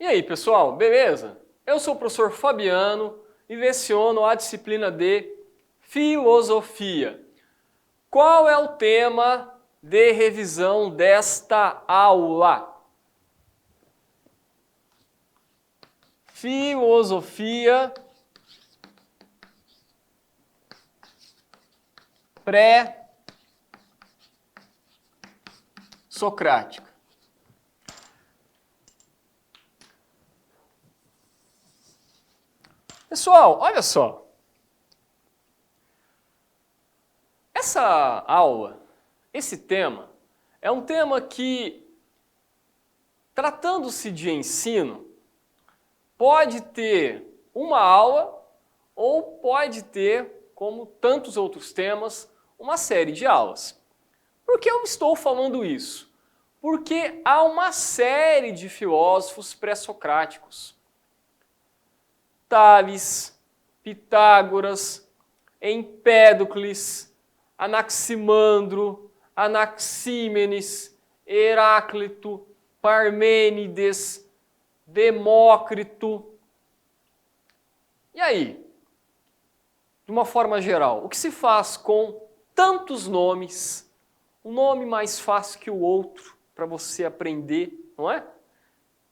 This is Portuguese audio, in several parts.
E aí, pessoal, beleza? Eu sou o professor Fabiano e leciono a disciplina de Filosofia. Qual é o tema de revisão desta aula? Filosofia pré-socrática. Pessoal, olha só. Essa aula, esse tema, é um tema que, tratando-se de ensino, pode ter uma aula ou pode ter, como tantos outros temas, uma série de aulas. Por que eu estou falando isso? Porque há uma série de filósofos pré-socráticos. Tales, Pitágoras, Empédocles, Anaximandro, Anaxímenes, Heráclito, Parmênides, Demócrito. E aí, de uma forma geral, o que se faz com tantos nomes, um nome mais fácil que o outro para você aprender, não é?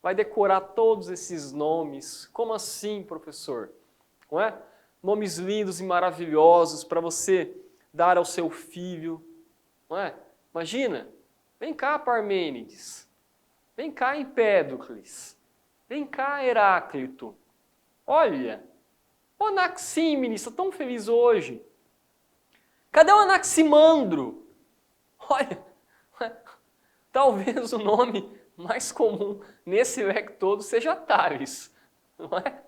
Vai decorar todos esses nomes. Como assim, professor? Não é? Nomes lindos e maravilhosos para você dar ao seu filho, não é? Imagina, vem cá Parmênides, vem cá Empédocles, vem cá Heráclito. Olha, o Anaxímenes está tão feliz hoje. Cadê o Anaximandro? Olha, talvez o nome mais comum nesse leque todo seja Tales, não é?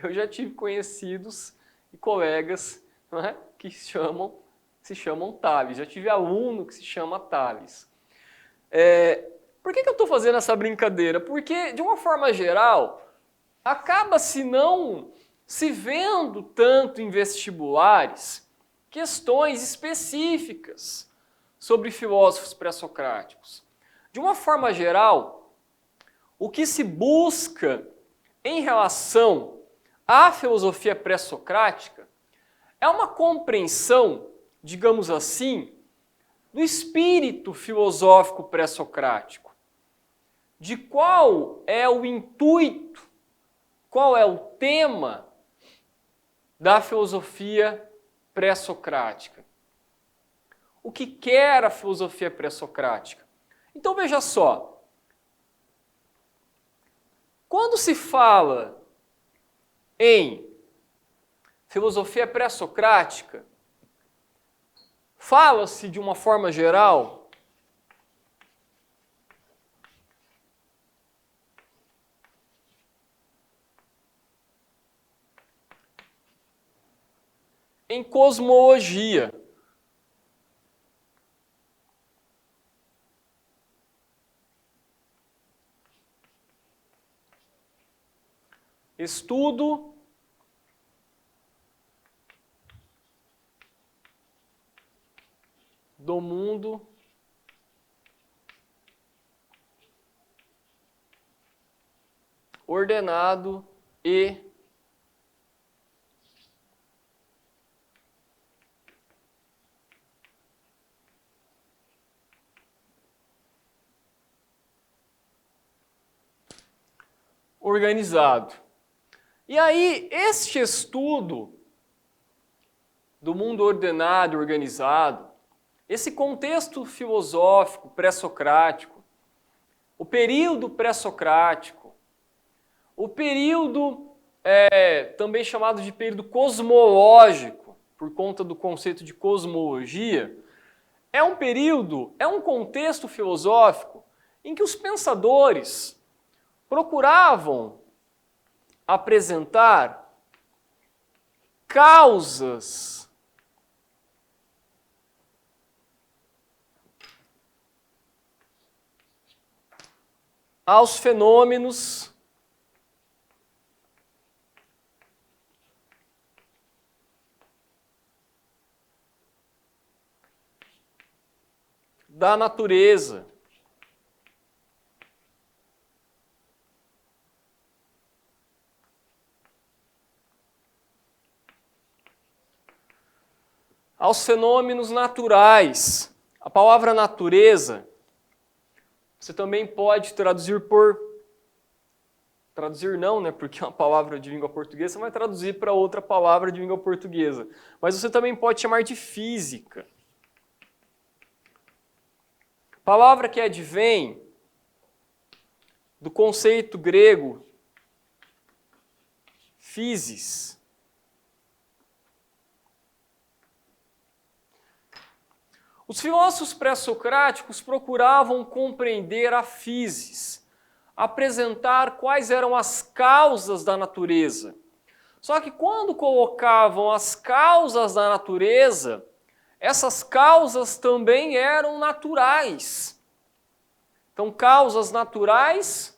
Eu já tive conhecidos e colegas, não é, que se chamam Tales. Já tive aluno que se chama Tales. Por que eu estou fazendo essa brincadeira? Porque, de uma forma geral, acaba-se não se vendo tanto em vestibulares questões específicas sobre filósofos pré-socráticos. De uma forma geral, o que se busca em relação à filosofia pré-socrática é uma compreensão, digamos assim, do espírito filosófico pré-socrático, de qual é o intuito, qual é o tema da filosofia pré-socrática. O que quer a filosofia pré-socrática? Então veja só, quando se fala em filosofia pré-socrática, fala-se de uma forma geral em cosmologia. Estudo do mundo ordenado e organizado. E aí, este estudo do mundo ordenado e organizado, esse contexto filosófico pré-socrático, o período pré-socrático, o período também chamado de período cosmológico, por conta do conceito de cosmologia, é um período, é um contexto filosófico em que os pensadores procuravam apresentar causas aos fenômenos da natureza. Aos fenômenos naturais. A palavra natureza, você também pode traduzir por... Traduzir não, né? Porque é uma palavra de língua portuguesa, você vai traduzir para outra palavra de língua portuguesa. Mas você também pode chamar de física. Palavra que advém do conceito grego physis. Os filósofos pré-socráticos procuravam compreender a physis, apresentar quais eram as causas da natureza. Só que quando colocavam as causas da natureza, essas causas também eram naturais. Então, causas naturais,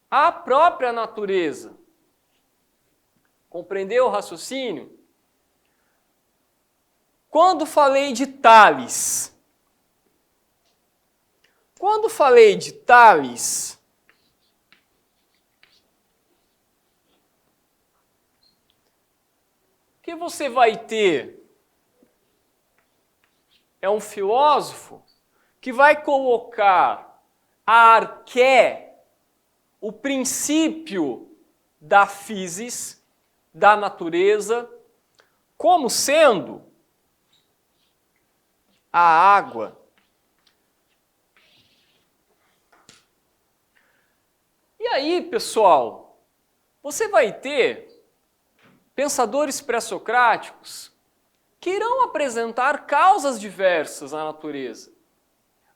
a própria natureza. Compreendeu o raciocínio? Quando falei de Tales, o que você vai ter é um filósofo que vai colocar a arqué, o princípio da physis, da natureza, como sendo a água. E aí, pessoal, você vai ter pensadores pré-socráticos que irão apresentar causas diversas à natureza.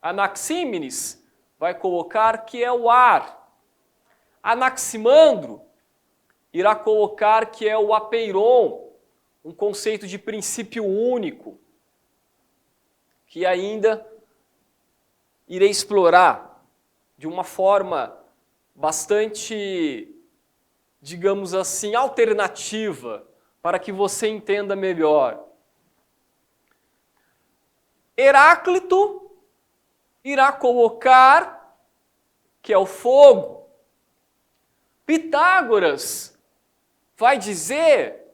Anaxímenes vai colocar que é o ar. Anaximandro irá colocar que é o apeiron, um conceito de princípio único, que ainda irei explorar de uma forma bastante, digamos assim, alternativa, para que você entenda melhor. Heráclito irá colocar que é o fogo. Pitágoras vai dizer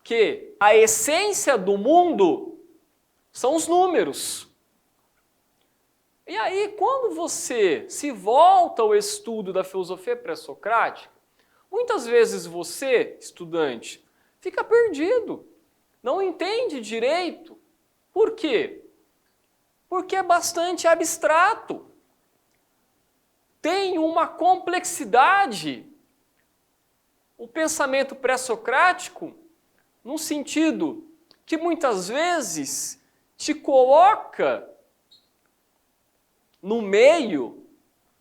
que a essência do mundo são os números. E aí, quando você se volta ao estudo da filosofia pré-socrática, muitas vezes você, estudante, fica perdido, não entende direito. Por quê? Porque é bastante abstrato. Tem uma complexidade. O pensamento pré-socrático, no sentido que muitas vezes te coloca no meio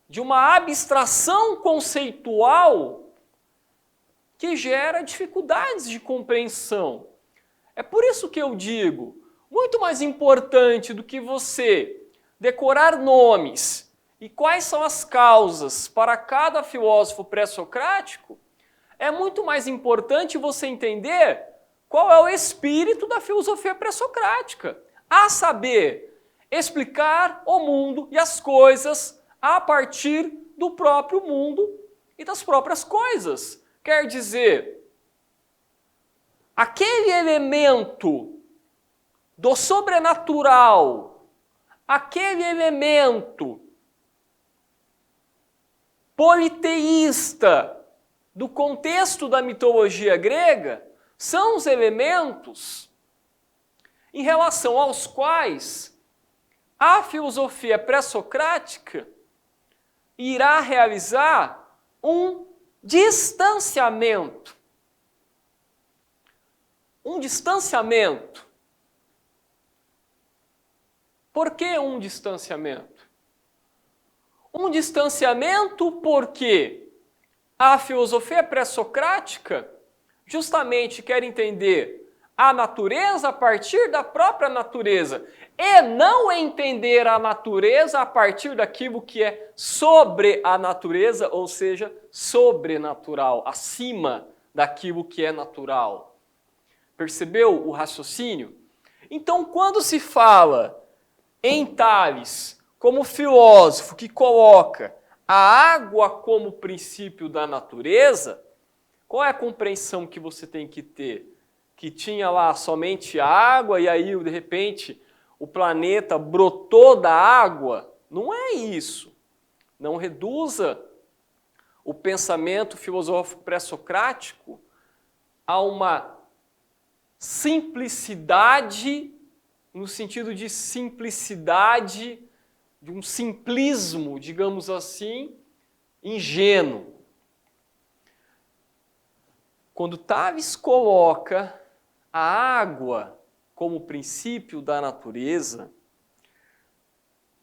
de uma abstração conceitual que gera dificuldades de compreensão. É por isso que eu digo, muito mais importante do que você decorar nomes e quais são as causas para cada filósofo pré-socrático, é muito mais importante você entender qual é o espírito da filosofia pré-socrática, a saber, explicar o mundo e as coisas a partir do próprio mundo e das próprias coisas. Quer dizer, aquele elemento do sobrenatural, aquele elemento politeísta do contexto da mitologia grega, são os elementos em relação aos quais a filosofia pré-socrática irá realizar um distanciamento. Um distanciamento. Por que um distanciamento? Um distanciamento porque a filosofia pré-socrática justamente quer entender a natureza a partir da própria natureza e não entender a natureza a partir daquilo que é sobre a natureza, ou seja, sobrenatural, acima daquilo que é natural. Percebeu o raciocínio? Então, quando se fala em Tales, como filósofo que coloca a água como princípio da natureza, qual é a compreensão que você tem que ter? Que tinha lá somente água e aí, de repente, o planeta brotou da água? Não é isso. Não reduza o pensamento filosófico pré-socrático a uma simplicidade, no sentido de simplicidade, de um simplismo, digamos assim, ingênuo. Quando Tales coloca a água como princípio da natureza,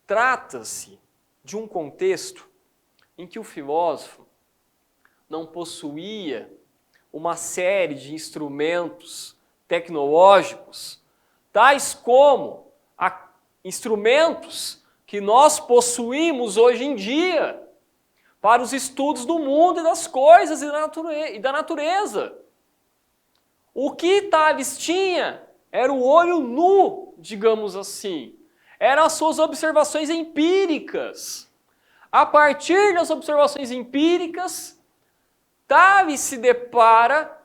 trata-se de um contexto em que o filósofo não possuía uma série de instrumentos tecnológicos, tais como instrumentos que nós possuímos hoje em dia para os estudos do mundo e das coisas e da natureza. O que Tales tinha era o olho nu, digamos assim. Eram as suas observações empíricas. A partir das observações empíricas, Tales se depara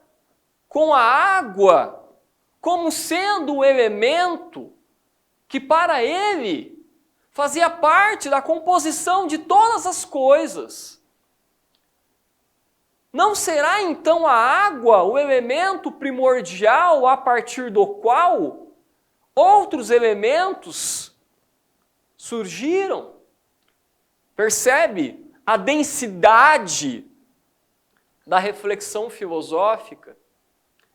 com a água como sendo o elemento que para ele fazia parte da composição de todas as coisas. Não será então a água o elemento primordial a partir do qual outros elementos surgiram? Percebe a densidade da reflexão filosófica?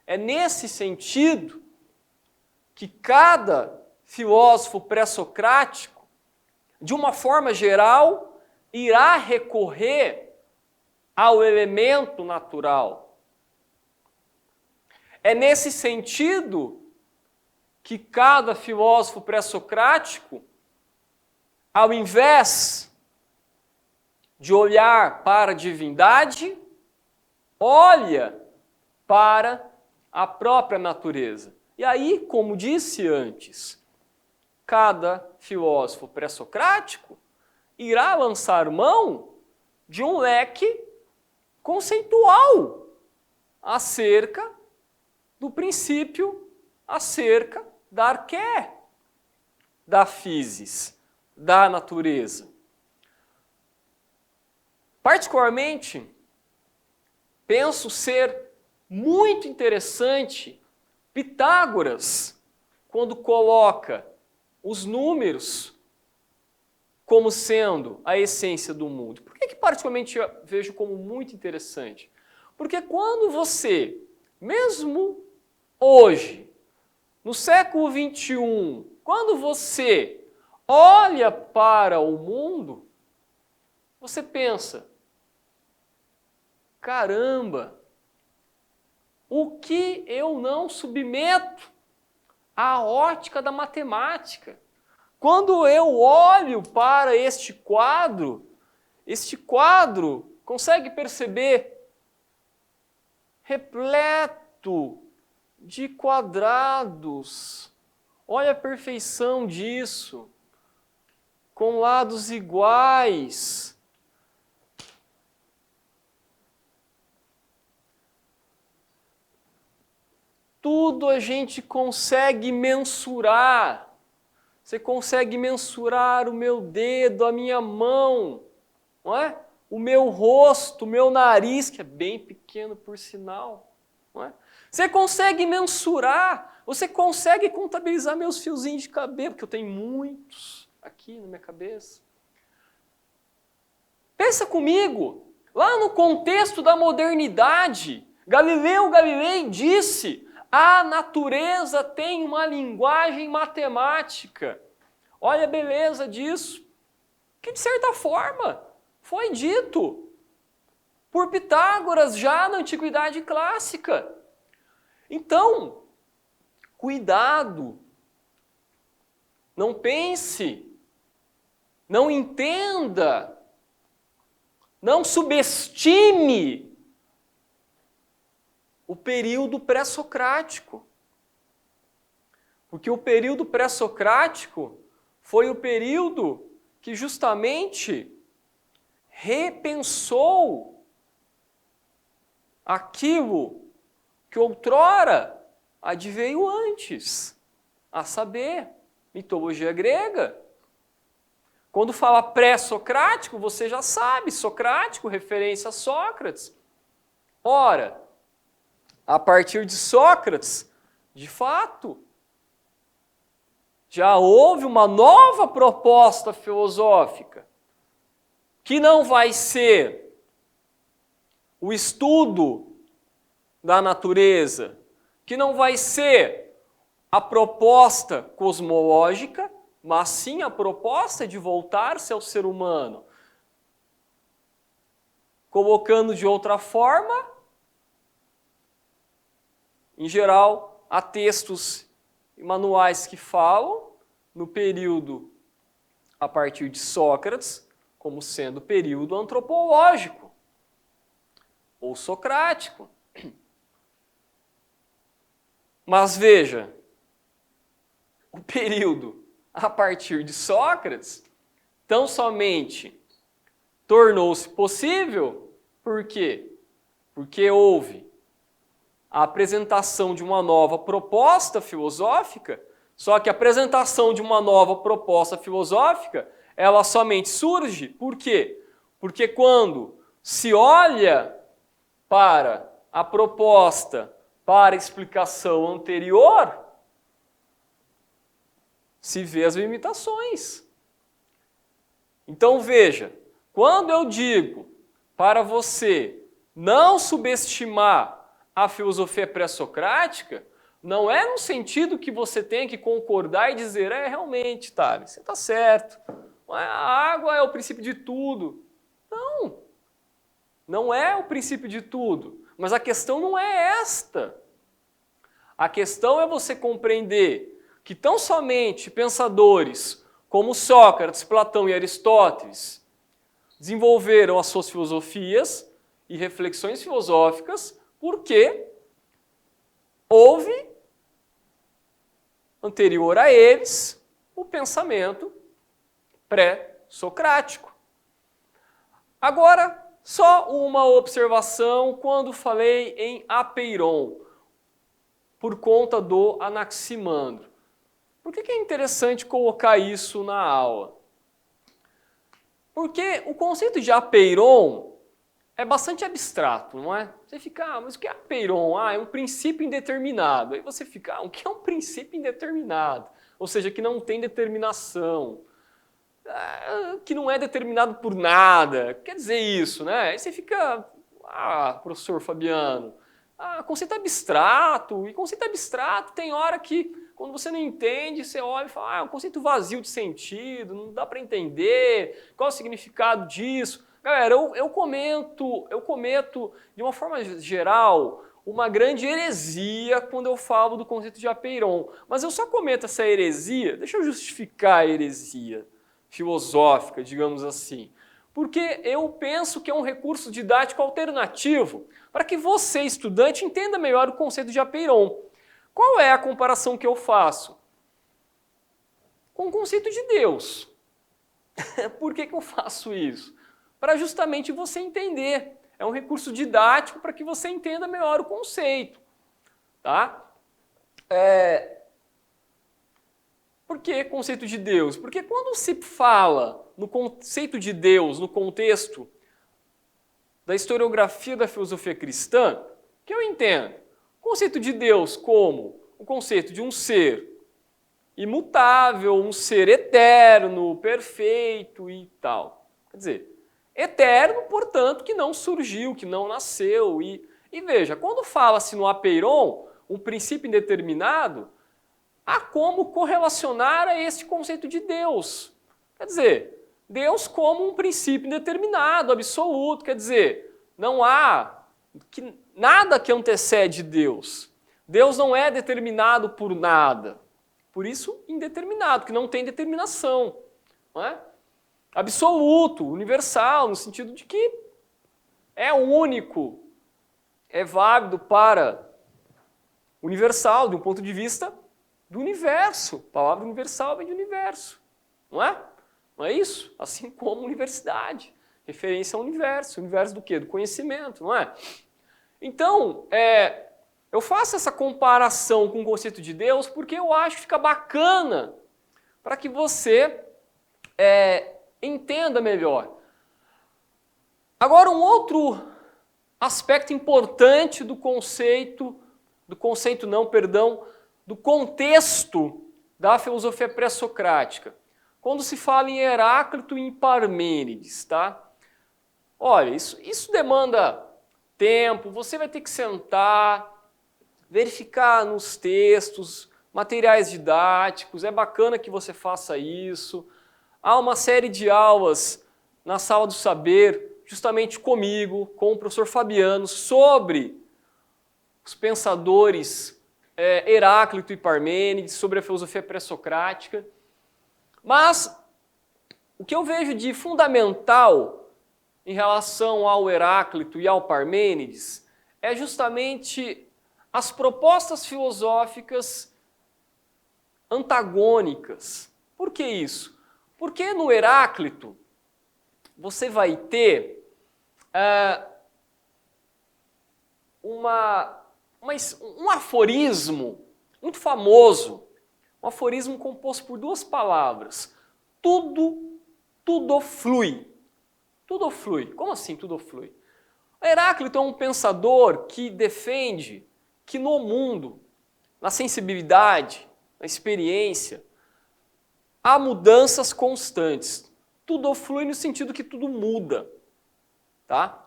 É nesse sentido que cada filósofo pré-socrático, de uma forma geral, irá recorrer ao elemento natural. É nesse sentido que cada filósofo pré-socrático, ao invés de olhar para a divindade, olha para a própria natureza. E aí, como disse antes, cada filósofo pré-socrático irá lançar mão de um leque conceitual acerca do princípio, acerca da arqué, da physis, da natureza. Particularmente, penso ser muito interessante Pitágoras, quando coloca os números como sendo a essência do mundo. Por que particularmente eu vejo como muito interessante? Porque quando você, mesmo hoje, no século XXI, quando você olha para o mundo, você pensa, caramba, o que eu não submeto à ótica da matemática? Quando eu olho para este quadro consegue perceber repleto de quadrados. Olha a perfeição disso, com lados iguais. Tudo a gente consegue mensurar. Você consegue mensurar o meu dedo, a minha mão, não é? O meu rosto, o meu nariz, que é bem pequeno por sinal. Não é? Você consegue mensurar, você consegue contabilizar meus fiozinhos de cabelo, porque eu tenho muitos aqui na minha cabeça. Pensa comigo, lá no contexto da modernidade, Galileu Galilei disse: a natureza tem uma linguagem matemática. Olha a beleza disso. Que, de certa forma, foi dito por Pitágoras já na Antiguidade Clássica. Então, cuidado. Não pense, não entenda, não subestime o período pré-socrático. Porque o período pré-socrático foi o período que justamente repensou aquilo que outrora adveio antes, a saber, mitologia grega. Quando fala pré-socrático, você já sabe, socrático, referência a Sócrates. Ora, a partir de Sócrates, de fato, já houve uma nova proposta filosófica, que não vai ser o estudo da natureza, que não vai ser a proposta cosmológica, mas sim a proposta de voltar-se ao ser humano. Colocando de outra forma, em geral, há textos e manuais que falam no período a partir de Sócrates como sendo período antropológico ou socrático. Mas veja, o período a partir de Sócrates tão somente tornou-se possível, por quê? Porque houve a apresentação de uma nova proposta filosófica, só que a apresentação de uma nova proposta filosófica, ela somente surge, por quê? Porque quando se olha para a proposta, para a explicação anterior, se vê as limitações. Então veja, quando eu digo para você não subestimar a filosofia pré-socrática, não é no sentido que você tem que concordar e dizer, realmente, Thales, você está certo, a água é o princípio de tudo. Não, não é o princípio de tudo, mas a questão não é esta. A questão é você compreender que tão somente pensadores como Sócrates, Platão e Aristóteles desenvolveram as suas filosofias e reflexões filosóficas porque houve, anterior a eles, o pensamento pré-socrático. Agora, só uma observação quando falei em Apeiron, por conta do Anaximandro. Por que é interessante colocar isso na aula? Porque o conceito de Apeiron é bastante abstrato, não é? Você fica, mas o que é Apeiron? É um princípio indeterminado. Aí você fica, o que é um princípio indeterminado? Ou seja, que não tem determinação, que não é determinado por nada. Quer dizer isso, né? Aí você fica, professor Fabiano, conceito abstrato. E conceito abstrato tem hora que, quando você não entende, você olha e fala, é um conceito vazio de sentido, não dá para entender, qual é o significado disso? Galera, eu cometo, de uma forma geral, uma grande heresia quando eu falo do conceito de Apeiron. Mas eu só cometo essa heresia, deixa eu justificar a heresia filosófica, digamos assim. Porque eu penso que é um recurso didático alternativo para que você, estudante, entenda melhor o conceito de Apeiron. Qual é a comparação que eu faço? Com o conceito de Deus. Por que eu faço isso? Para justamente você entender. É um recurso didático para que você entenda melhor o conceito. Tá? Por que conceito de Deus? Porque quando se fala no conceito de Deus, no contexto da historiografia da filosofia cristã, que eu entendo o conceito de Deus como o conceito de um ser imutável, um ser eterno, perfeito e tal. Quer dizer, eterno, portanto, que não surgiu, que não nasceu. E veja, quando fala-se no Apeiron, um princípio indeterminado, há como correlacionar a este conceito de Deus. Quer dizer, Deus como um princípio indeterminado, absoluto. Quer dizer, não há nada que antecede Deus. Deus não é determinado por nada. Por isso, indeterminado, que não tem determinação. Não é? Absoluto, universal, no sentido de que é único, é válido para universal, de um ponto de vista do universo. A palavra universal vem de universo. não é? Não é isso? Assim como universidade, referência ao universo. Universo do quê? Do conhecimento, não é? Então, eu faço essa comparação com o conceito de Deus porque eu acho que fica bacana para que você entenda melhor. Agora, um outro aspecto importante do contexto da filosofia pré-socrática, quando se fala em Heráclito e em Parmênides, tá? Olha, isso demanda tempo, você vai ter que sentar, verificar nos textos, materiais didáticos, é bacana que você faça isso. Há uma série de aulas na Sala do Saber, justamente comigo, com o professor Fabiano, sobre os pensadores Heráclito e Parmênides, sobre a filosofia pré-socrática. Mas o que eu vejo de fundamental em relação ao Heráclito e ao Parmênides é justamente as propostas filosóficas antagônicas. Por que isso? Porque no Heráclito você vai ter um aforismo muito famoso, um aforismo composto por duas palavras. Tudo flui. Tudo flui. Como assim tudo flui? Heráclito é um pensador que defende que no mundo, na sensibilidade, na experiência, há mudanças constantes. Tudo flui no sentido que tudo muda. Tá?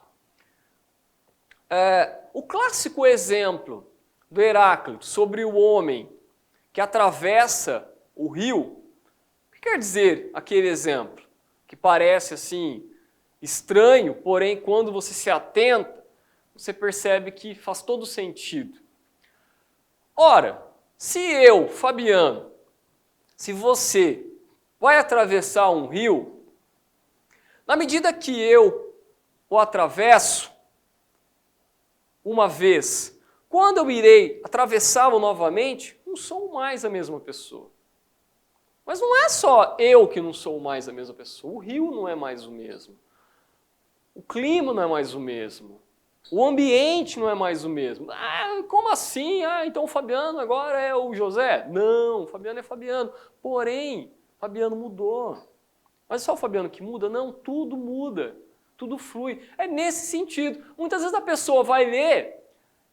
O clássico exemplo do Heráclito sobre o homem que atravessa o rio, o que quer dizer aquele exemplo? Que parece assim estranho, porém quando você se atenta, você percebe que faz todo sentido. Ora, se eu, Fabiano, se você vai atravessar um rio, na medida que eu o atravesso uma vez, quando eu irei atravessá-lo novamente, não sou mais a mesma pessoa. Mas não é só eu que não sou mais a mesma pessoa. O rio não é mais o mesmo. O clima não é mais o mesmo. O ambiente não é mais o mesmo. Ah, como assim? Ah, então o Fabiano agora é o José? Não, o Fabiano é Fabiano. Porém, Fabiano mudou. Mas é só o Fabiano que muda? Não, tudo muda. Tudo flui. É nesse sentido. Muitas vezes a pessoa vai ler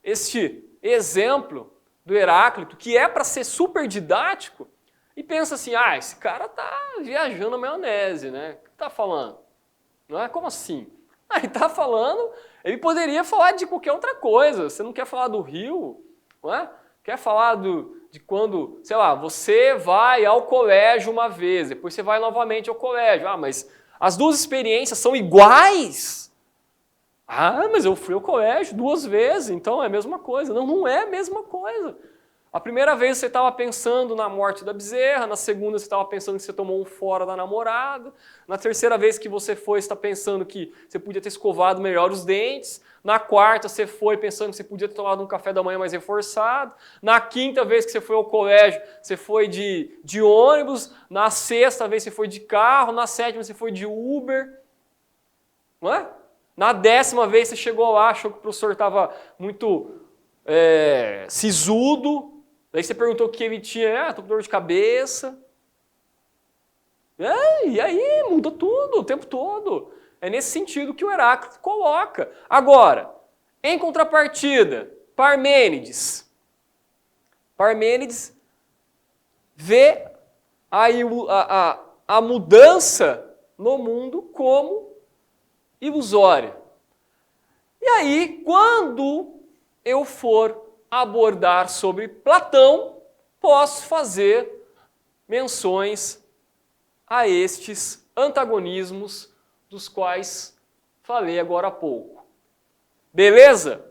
este exemplo do Heráclito, que é para ser super didático, e pensa assim, esse cara tá viajando na maionese, né? O que tá falando? Não é? Como assim? Ele tá falando, ele poderia falar de qualquer outra coisa. Você não quer falar do rio, não é? Quer falar de quando, sei lá, você vai ao colégio uma vez, depois você vai novamente ao colégio. Mas as duas experiências são iguais? Mas eu fui ao colégio 2 vezes, então é a mesma coisa. Não, não é a mesma coisa. A primeira vez você estava pensando na morte da bezerra, na segunda você estava pensando que você tomou um fora da namorada, na terceira vez que você foi, você está pensando que você podia ter escovado melhor os dentes, na quarta você foi pensando que você podia ter tomado um café da manhã mais reforçado, na quinta vez que você foi ao colégio, você foi de ônibus, na sexta vez você foi de carro, na sétima você foi de Uber, não é? Na 10ª vez você chegou lá, achou que o professor estava muito sisudo, daí você perguntou o que ele tinha, estou com dor de cabeça. E aí, muda tudo, o tempo todo. É nesse sentido que o Heráclito coloca. Agora, em contrapartida, Parmênides. Parmênides vê aí a mudança no mundo como ilusória. E aí, quando eu for abordar sobre Platão, posso fazer menções a estes antagonismos dos quais falei agora há pouco. Beleza?